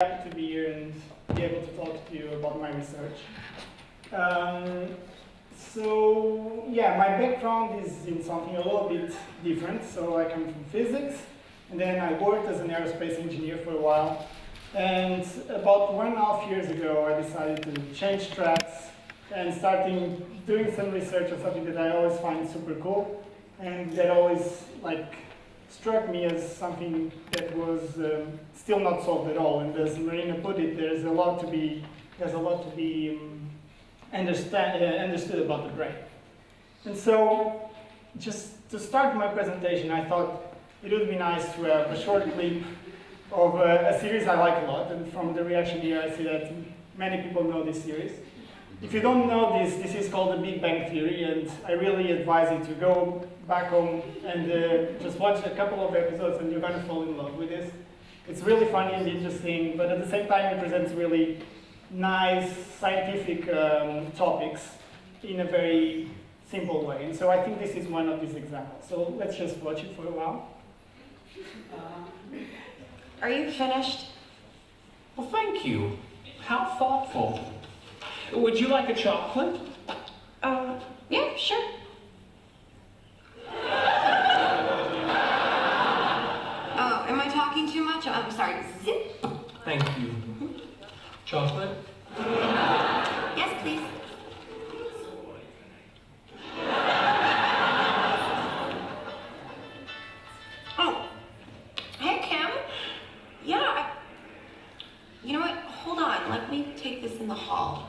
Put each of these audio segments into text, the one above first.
Happy to be here and be able to talk to you about my research. My background is in something a little bit different. So I come from physics, and then I worked as an aerospace engineer for a while. And about 1.5 years ago, I decided to change tracks and starting doing some research on something that I always find super cool, and that always struck me as something that was still not solved at all. And as Marina put it, there's a lot to be understood about the brain. And so, just to start my presentation, I thought it would be nice to have a short clip of a series I like a lot. And from the reaction here, I see that many people know this series. If you don't know this is called the Big Bang Theory, and I really advise you to go back home and just watch a couple of episodes, and you're going to fall in love with this. It's really funny and interesting, but at the same time it presents really nice scientific topics in a very simple way. And so I think this is one of these examples. So let's just watch it for a while. Are you finished? Well, thank you. How thoughtful. Would you like a chocolate? Yeah, sure. Oh, am I talking too much? I'm sorry. Zip. Thank you. Chocolate? Yes, please. Oh, hey, Kim. Yeah, you know what? Hold on. Let me take this in the hall.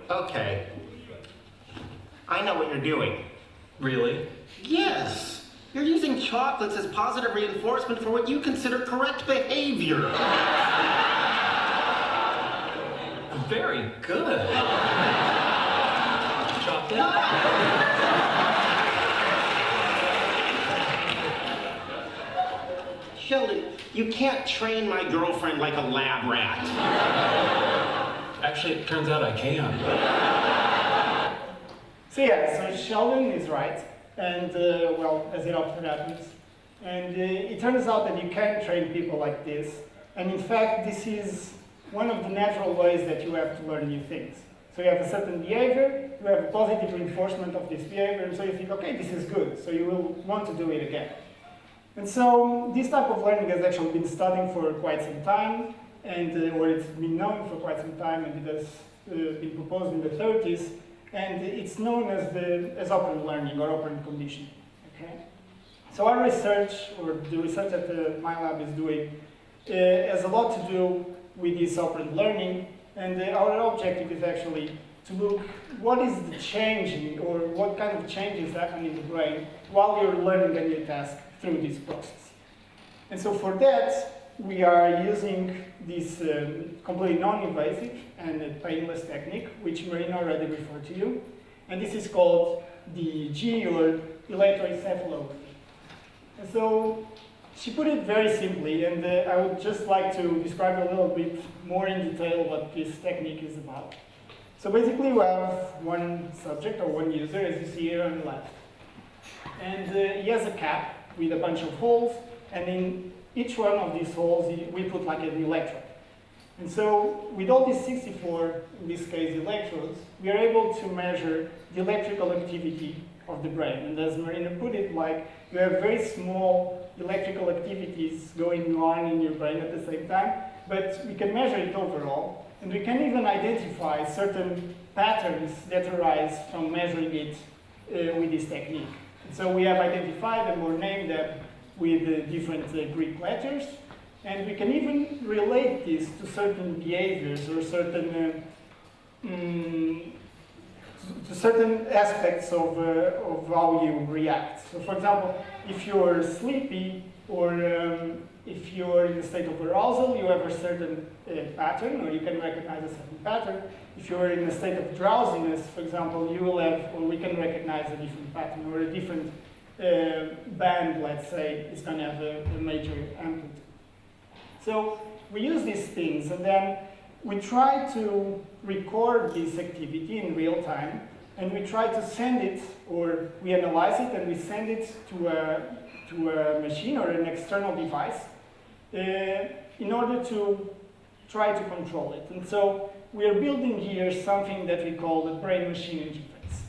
Okay. I know what you're doing. Really? Yes. You're using chocolates as positive reinforcement for what you consider correct behavior. Very good. Chocolate? Sheldon, you can't train my girlfriend like a lab rat. Actually, it turns out I can. So Sheldon is right, and as it often happens. And it turns out that you can train people like this. And in fact, this is one of the natural ways that you have to learn new things. So you have a certain behavior, you have a positive reinforcement of this behavior, and so you think, okay, this is good, so you will want to do it again. And so this type of learning has actually been studied for quite some time, and or it's been known for quite some time, and it has been proposed in the 30s, and it's known as operant learning or operant conditioning. Okay? So our research, or the research that my lab is doing, has a lot to do with this operant learning, and our objective is actually to look what is the changing, or what kind of changes happen in the brain while you're learning a new task through this process. And so for that, we are using this completely non-invasive and painless technique, which Marina already referred to you. And this is called the G, or electroencephalography. And so she put it very simply, and I would just like to describe a little bit more in detail what this technique is about. So basically we have one subject, or one user, as you see here on the left. And he has a cap with a bunch of holes, and in each one of these holes we put like an electrode. And so with all these 64, in this case, electrodes, we are able to measure the electrical activity of the brain. And as Marina put it, you have very small electrical activities going on in your brain at the same time, but we can measure it overall, and we can even identify certain patterns that arise from measuring it with this technique. And so we have identified them or named them with different Greek letters, and we can even relate this to certain behaviors or certain to certain aspects of how you react. So for example, if you're sleepy, or if you're in a state of arousal, you have a certain pattern, or you can recognize a certain pattern. If you're in a state of drowsiness, for example, you will have, or we can recognize a different pattern, or a different band, let's say, is going to have a major amplitude. So we use these things, and then we try to record this activity in real time, and we try to send it, or we analyze it, and we send it to a machine or an external device in order to try to control it. And so we are building here something that we call the brain-machine interface.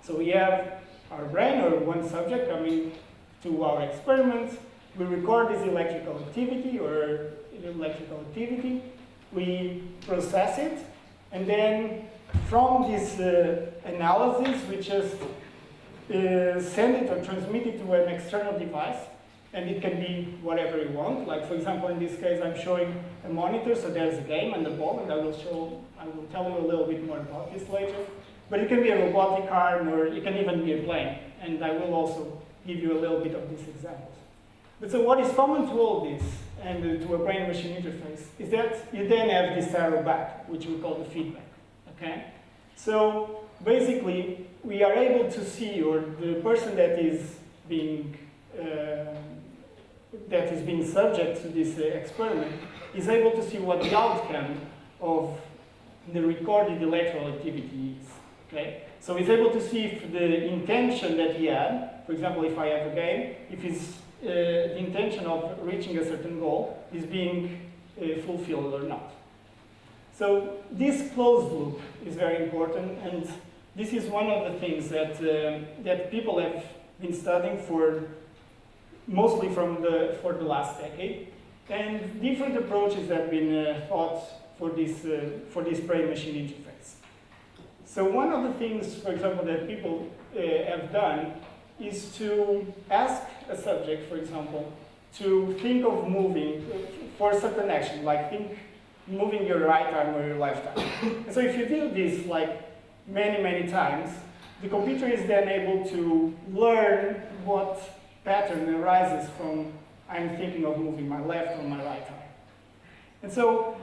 So we have our brain, or one subject, coming to our experiment. We record this electrical activity, we process it, and then from this analysis, we just send it or transmit it to an external device, and it can be whatever you want. Like, for example, in this case, I'm showing a monitor, so there's a game and a ball, and I will tell you a little bit more about this later. But it can be a robotic arm, or it can even be a plane, and I will also give you a little bit of these examples. But so what is common to all this, and to a brain-machine interface, is that you then have this arrow back, which we call the feedback, okay? So basically, we are able to see, or the person that is being subject to this experiment is able to see what the outcome of the recorded electrical activity is, okay? So he's able to see if the intention that he had, for example, if I have a game, if the intention of reaching a certain goal is being fulfilled or not. So this closed loop is very important, and this is one of the things that people have been studying mostly for the last decade, and different approaches have been thought for this brain-machine interface. So one of the things, for example, that people have done is to ask a subject, for example, to think of moving for a certain action, like moving your right arm or your left arm. And so if you do this like many times, the computer is then able to learn what pattern arises from I'm thinking of moving my left or my right arm. And so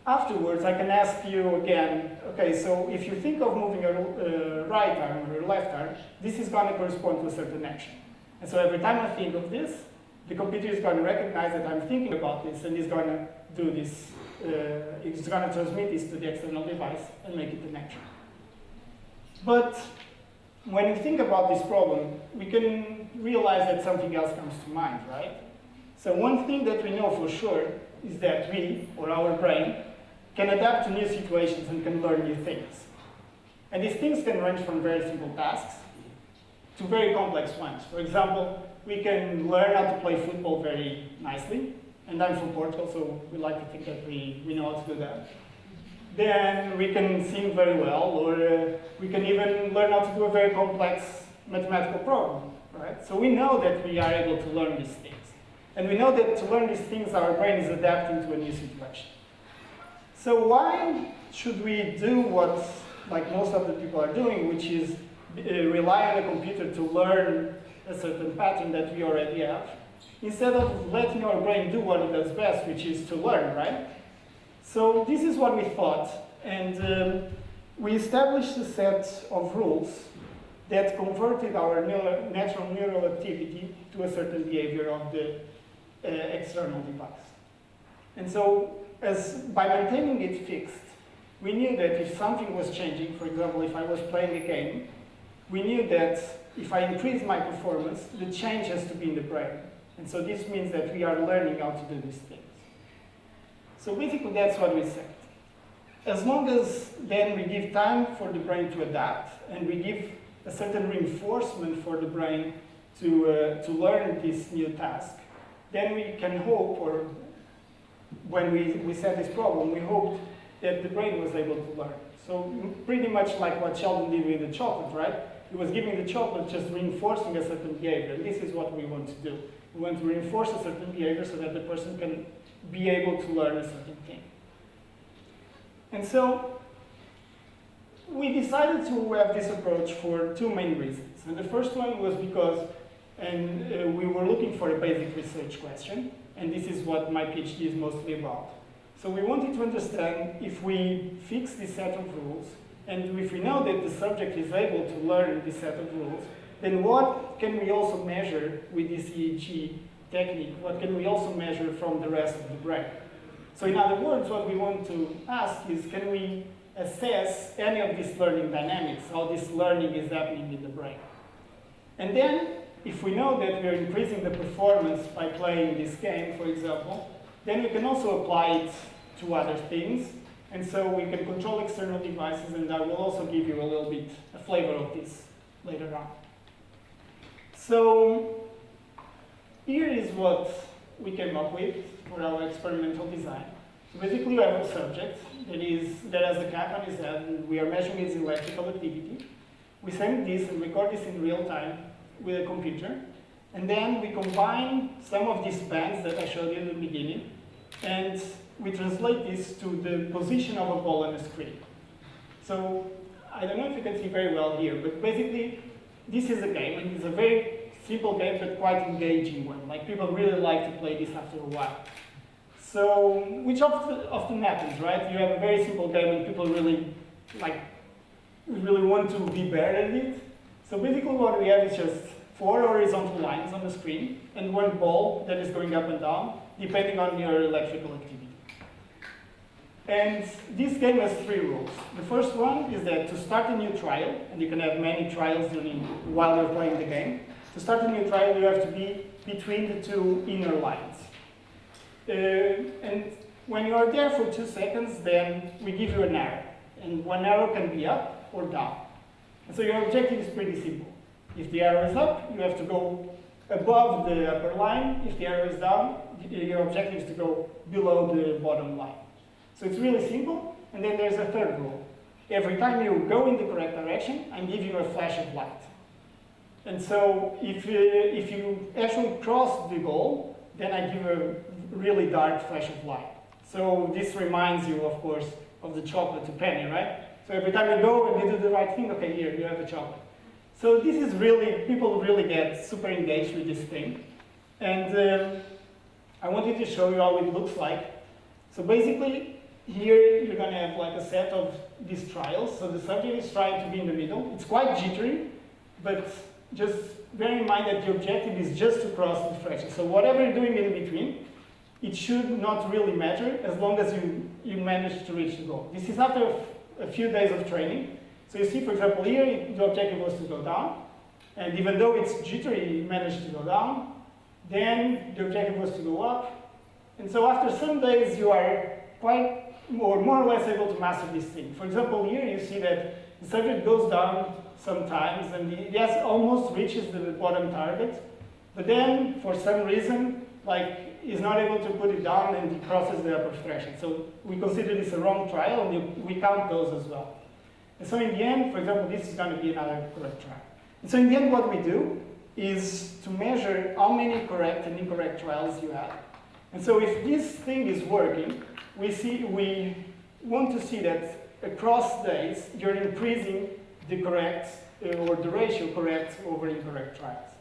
afterwards, I can ask you again, okay, so if you think of moving your right arm or your left arm, this is going to correspond to a certain action. And so every time I think of this, the computer is going to recognize that I'm thinking about this, and is going to do this, it's going to transmit this to the external device and make it an action. But when you think about this problem, we can realize that something else comes to mind, right? So one thing that we know for sure is that we, or our brain, can adapt to new situations and can learn new things. And these things can range from very simple tasks to very complex ones. For example, we can learn how to play football very nicely, and I'm from Portugal, so we like to think that we know how to do that. Then we can sing very well, or we can even learn how to do a very complex mathematical problem, right? So we know that we are able to learn these things. And we know that to learn these things, our brain is adapting to a new situation. So why should we do what, like most of the people are doing, which is rely on a computer to learn a certain pattern that we already have, instead of letting our brain do what it does best, which is to learn, right? So this is what we thought, and we established a set of rules that converted our natural neural activity to a certain behavior of the external device. And so, by maintaining it fixed, we knew that if something was changing, for example, if I was playing a game, we knew that if I increase my performance, the change has to be in the brain. And so this means that we are learning how to do these things. So basically that's what we said. As long as then we give time for the brain to adapt, and we give a certain reinforcement for the brain to learn this new task, then we can hope, or when we set this problem, we hoped that the brain was able to learn. So pretty much like what Sheldon did with the chocolate, right? He was giving the chocolate, just reinforcing a certain behavior. And this is what we want to do. We want to reinforce a certain behavior so that the person can be able to learn a certain thing. And so we decided to have this approach for two main reasons. And the first one was because we were looking for a basic research question, and this is what my PhD is mostly about. So we wanted to understand if we fix this set of rules, and if we know that the subject is able to learn this set of rules, then what can we also measure with this EEG technique? What can we also measure from the rest of the brain? So in other words, what we want to ask is, can we assess any of these learning dynamics, how this learning is happening in the brain? And then, if we know that we're increasing the performance by playing this game, for example, then we can also apply it to other things. And so we can control external devices, and I will also give you a little bit a flavor of this later on. So here is what we came up with for our experimental design. So basically, we have a subject that has a cap on his head, and we are measuring his electrical activity. We send this and record this in real time with a computer, and then we combine some of these bands that I showed you in the beginning, and we translate this to the position of a ball on a screen. So I don't know if you can see very well here, but basically this is a game, and it's a very simple game but quite engaging one. Like, people really like to play this after a while. So, which often happens, right? You have a very simple game and people really want to be better at it. So basically what we have is just 4 horizontal lines on the screen and 1 ball that is going up and down, depending on your electrical activity. And this game has 3 rules. The first one is that to start a new trial, and you can have many trials while you're playing the game, to start a new trial you have to be between the 2 inner lines. And when you are there for 2 seconds, then we give you an arrow. And 1 arrow can be up or down. And so your objective is pretty simple. If the arrow is up, you have to go above the upper line. If the arrow is down, your objective is to go below the bottom line. So it's really simple. And then there's a third rule. Every time you go in the correct direction, I give you a flash of light. And so if you actually cross the goal, then I give a really dark flash of light. So this reminds you, of course, of the chocolate to penny, right? So every time you go and you do the right thing, okay, here, you have a chocolate. So this is really, people really get super engaged with this thing. And I wanted to show you how it looks like. So basically, here you're going to have like a set of these trials. So the subject is trying to be in the middle. It's quite jittery, but just bear in mind that the objective is just to cross the threshold. So whatever you're doing in between, it should not really matter as long as you manage to reach the goal. This is after a few days of training. So you see, for example, here, the objective was to go down. And even though it's jittery, it managed to go down. Then the objective was to go up. And so after some days, you are quite, or more or less able to master this thing. For example, here you see that the subject goes down sometimes, and he almost reaches the bottom target. But then, for some reason, he's not able to put it down and he crosses the upper threshold. So we consider this a wrong trial, and we count those as well. And so in the end, for example, this is going to be another correct trial. And so in the end, what we do is to measure how many correct and incorrect trials you have. And so if this thing is working, we want to see that across days, you're increasing the correct, or the ratio correct over incorrect trials.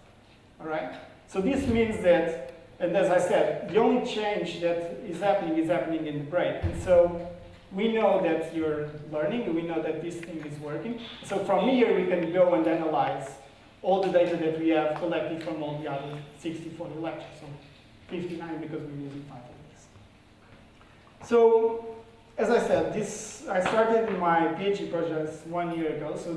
All right? So this means that, and as I said, the only change that is happening in the brain. And so we know that you're learning, and we know that this thing is working. So from here, we can go and analyze all the data that we have collected from all the other 64 lectures, so 59 because we're using 5 of these. So, as I said, I started my PhD project 1 year ago. So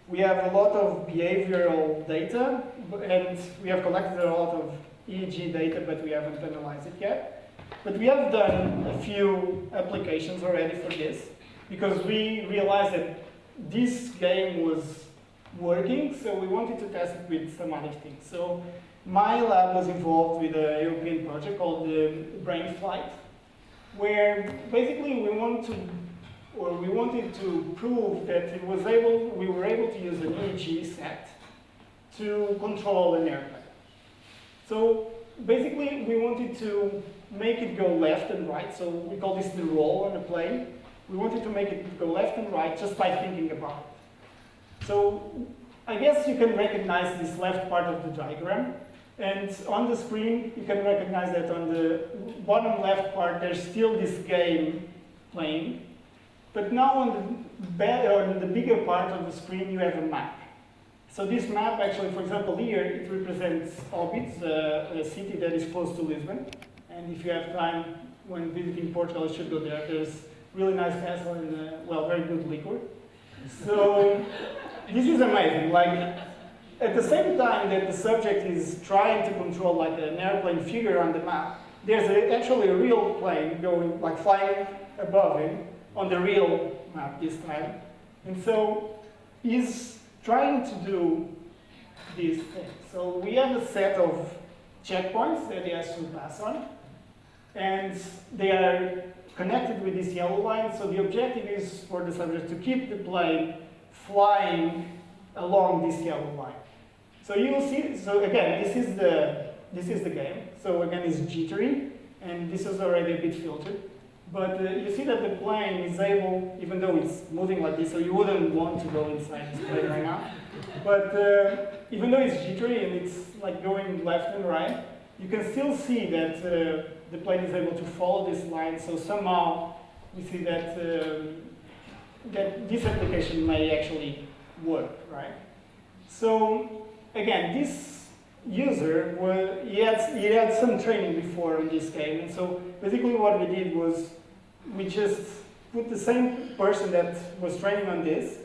we have a lot of behavioral data, and we have collected a lot of EEG data, but we haven't analyzed it yet. But we have done a few applications already for this, because we realized that this game was working, so we wanted to test it with some other things. So my lab was involved with a European project called the Brain Flight, where basically we wanted to prove that we were able to use an EEG set to control an airplane. So basically we wanted to make it go left and right, so we call this the roll on a plane. We wanted to make it go left and right just by thinking about it. So I guess you can recognize this left part of the diagram. And on the screen, you can recognize that on the bottom left part, there's still this game playing. But now on the bigger part of the screen, you have a map. So this map, actually, for example, here, it represents Óbidos, a city that is close to Lisbon. And if you have time, when visiting Portugal, you should go there. There's really nice castle and, well, very good liquor. So this is amazing. Like, at the same time that the subject is trying to control like an airplane figure on the map, there's actually a real plane going, like flying above him on the real map this time. And so he's trying to do these things. So we have a set of checkpoints that he has to pass on, and they are connected with this yellow line. So the objective is for the subject to keep the plane flying along this yellow line. So you will see, so again, this is the game. So again, it's jittery, and this is already a bit filtered. But you see that the plane is able, even though it's moving like this, so you wouldn't want to go inside this plane right now. But even though it's jittery and it's like going left and right, you can still see that the plane is able to follow this line. So somehow we see that that this application may actually work, right? So again, this user, he had some training before in this game, and so basically what we did was we just put the same person that was training on this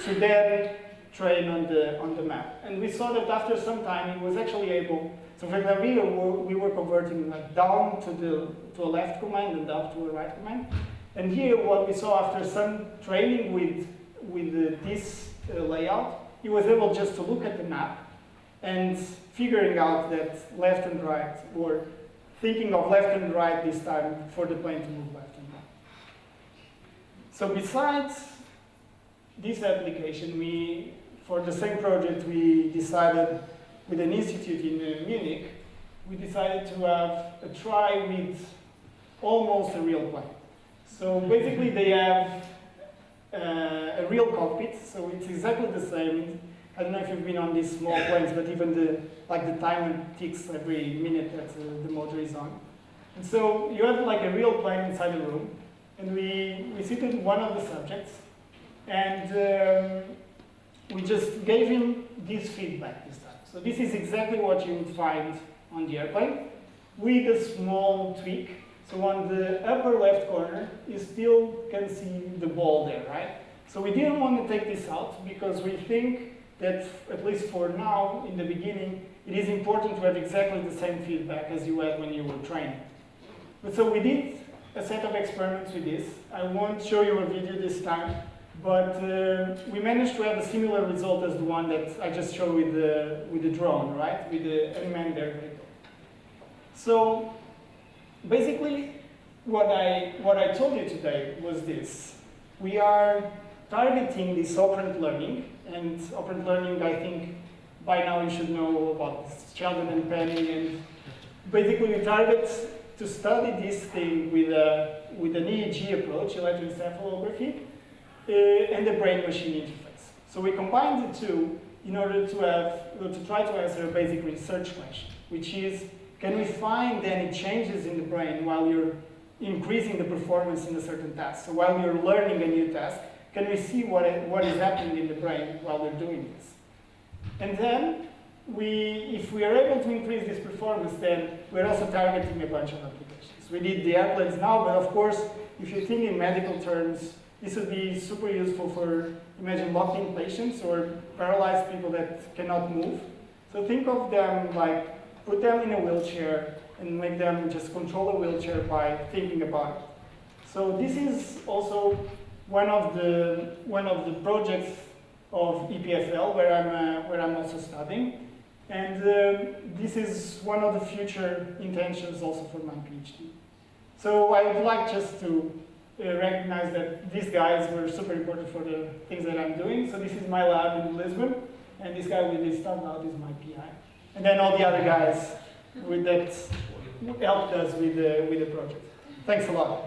to then train on the map. And we saw that after some time he was actually able, so for example, we were converting like down to a left command and up to a right command. And here what we saw after some training with this layout, he was able just to look at the map and figuring out that left and right, or thinking of left and right this time for the plane to move left and right. So besides this application, for the same project, we decided with an institute in Munich, we decided to have a try with almost a real plane. So basically they have a real cockpit, so it's exactly the same. I don't know if you've been on these small planes, but even the timer ticks every minute that the motor is on. And so you have like a real plane inside the room, and we seated one of the subjects, and we just gave him this feedback this time. So this is exactly what you would find on the airplane, with a small tweak. So on the upper left corner, you still can see the ball there, right? So we didn't want to take this out because we think that, at least for now, in the beginning, it is important to have exactly the same feedback as you had when you were training. But so we did a set of experiments with this. I won't show you a video this time, but we managed to have a similar result as the one that I just showed with the drone, right? With the unmanned air vehicle. So basically, what I told you today was this. We are targeting this operant learning, and operant learning, I think, by now you should know about Sheldon and Penny, and basically we target to study this thing with an EEG approach, electroencephalography, and the brain-machine interface. So we combined the two in order to try to answer a basic research question, which is, can we find any changes in the brain while you're increasing the performance in a certain task? So while you're learning a new task, can we see what is happening in the brain while we're doing this? And then, if we are able to increase this performance, then we're also targeting a bunch of applications. We did the airplanes now, but of course, if you think in medical terms, this would be super useful for, imagine, locked-in patients or paralyzed people that cannot move. So think of them like, put them in a wheelchair and make them just control a wheelchair by thinking about it. So this is also one of the projects of EPFL where I'm also studying, and this is one of the future intentions also for my PhD. So I would like just to recognize that these guys were super important for the things that I'm doing. So this is my lab in Lisbon, and this guy with his thumb out is my PI, and then all the other guys that helped us with the project. Thanks a lot.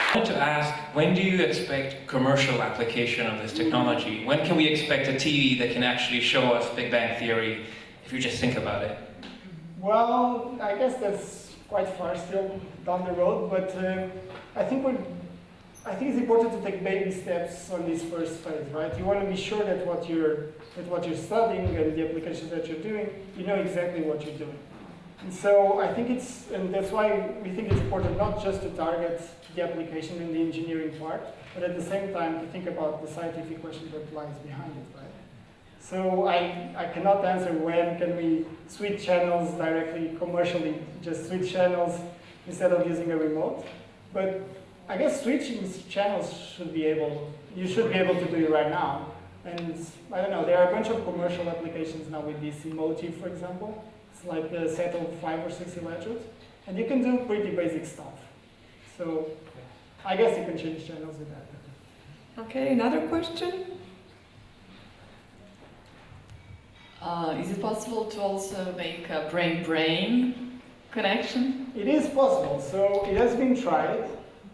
I wanted to ask, when do you expect commercial application of this technology? When can we expect a TV that can actually show us Big Bang Theory, if you just think about it? Well, I guess that's quite far still down the road, but I think it's important to take baby steps on this first phase, right? You want to be sure that what you're studying and the applications that you're doing, you know exactly what you're doing. And so I think and that's why we think it's important not just to target the application and the engineering part, but at the same time to think about the scientific question that lies behind it, right? So I cannot answer when can we switch channels directly commercially, just switch channels instead of using a remote. But I guess switching channels you should be able to do it right now. And I don't know, there are a bunch of commercial applications now with this emotive, for example. It's like a set of 5 or 6 electrodes. And you can do pretty basic stuff. So I guess you can change channels with that. Okay, another question? Is it possible to also make a brain-brain connection? It is possible. So it has been tried.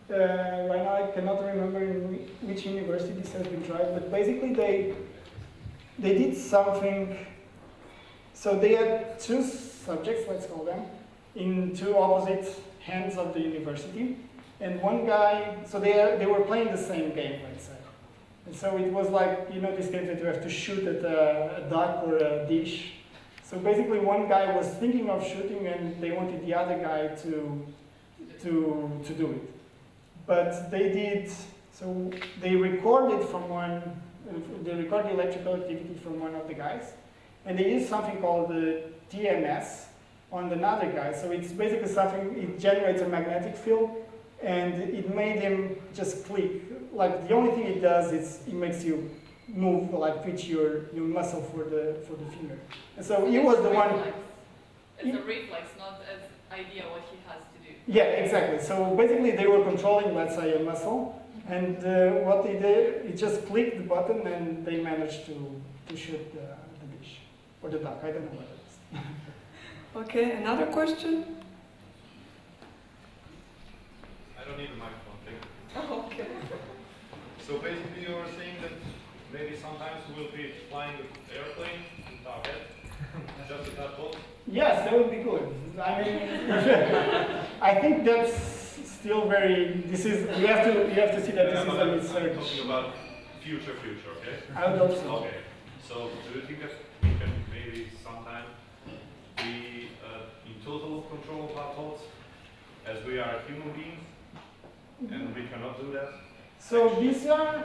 Right now I cannot remember in which university this has been tried, but basically they did something. So they had 2 subjects, let's call them, in 2 opposite ends of the university. And one guy, so they were playing the same game, let's say. And so it was like, you know, this game that you have to shoot at a duck or a dish. So basically one guy was thinking of shooting and they wanted the other guy to do it. But they did, so they recorded they recorded the electrical activity from one of the guys. And they used something called the TMS on another guy. So it's basically something, it generates a magnetic field and it made him just click. Like the only thing it does is it makes you move, like twitch your muscle for the finger. And so he was the one. It's a reflex, not as idea what he has to do. Yeah, exactly. So basically they were controlling, let's say, a muscle. And what they did, it just clicked the button and they managed to shoot the dish. Or the duck, I don't know what it is. Okay, another question? I don't need a microphone, thank you. Oh, okay. So basically you were saying that maybe sometimes we'll be flying the airplane with our head, just with that boat? Yes, that would be good. I mean, I think that's still very, you have to see that this is a I'm research. talking about future, okay? I would hope so. Okay, so do you think that we can maybe sometime be in total control of our thoughts as we are human beings and we cannot do that? So these are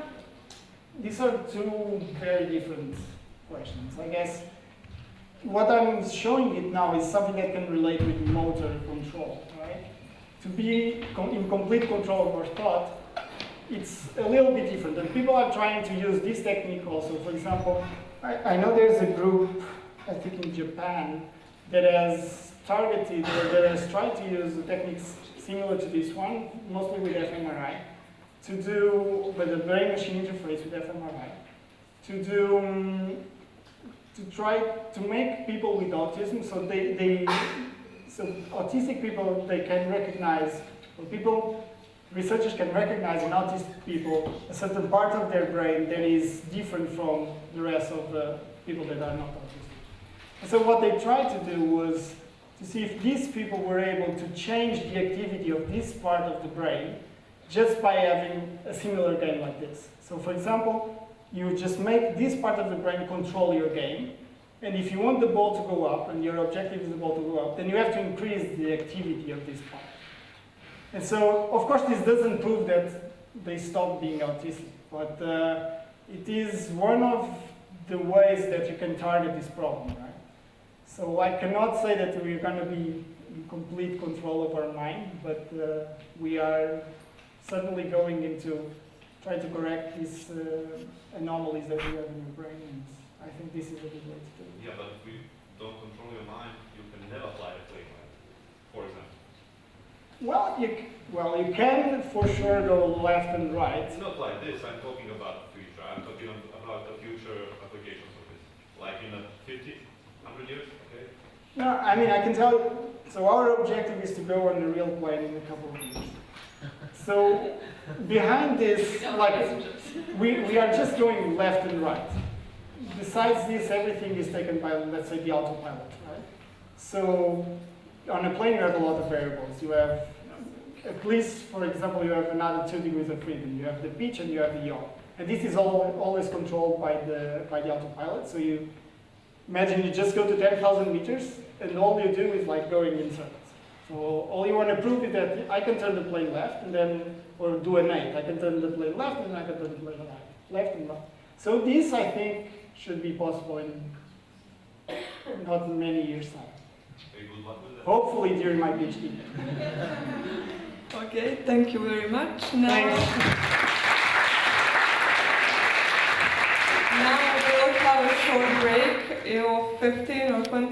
2 very different questions. I guess what I'm showing it now is something that can relate with motor control, right? To be in complete control of our thought, it's a little bit different. And people are trying to use this technique also. For example, I know there's a group, I think in Japan, that has targeted or that has tried to use techniques similar to this one, mostly with fMRI, with a brain-machine interface with fMRI, to try to make people with autism, so autistic people, they can recognize, researchers can recognize in autistic people a certain part of their brain that is different from the rest of the people that are not autistic. And so what they tried to do was to see if these people were able to change the activity of this part of the brain just by having a similar game like this. So for example, you just make this part of the brain control your game, and if you want the ball to go up, and your objective is the ball to go up, then you have to increase the activity of this part. And so, of course, this doesn't prove that they stop being autistic, but it is one of the ways that you can target this problem, right? So I cannot say that we're going to be in complete control of our mind, but we are certainly going into trying to correct these anomalies that we have in your brain, and I think this is a good way to do it. Yeah, but if we don't control your mind, you can never fly a plane, for example. Well, you can for sure go left and right. It's not like this, I'm talking about the future. I'm talking about the future applications of this. Like in 50, 100 years, okay? No, I mean, I can tell you, so our objective is to go on a real plane in a couple of years. So behind this, like, we are just going left and right. Besides this, everything is taken by, let's say, the autopilot, right? So on a plane, you have a lot of variables. You have, at least, for example, you have another 2 degrees of freedom. You have the pitch and you have the yaw. And this is always controlled by the autopilot. So imagine you just go to 10,000 meters and all you do is like going in circles. So all you want to prove is that I can turn the plane left and then, or do a 8. I can turn the plane left and then I can turn the plane left and right. So this, I think, should be possible in not many years' time. Okay, good luck with that. Hopefully during my PhD. Okay, thank you very much. Now we will have a short break of 15 or 20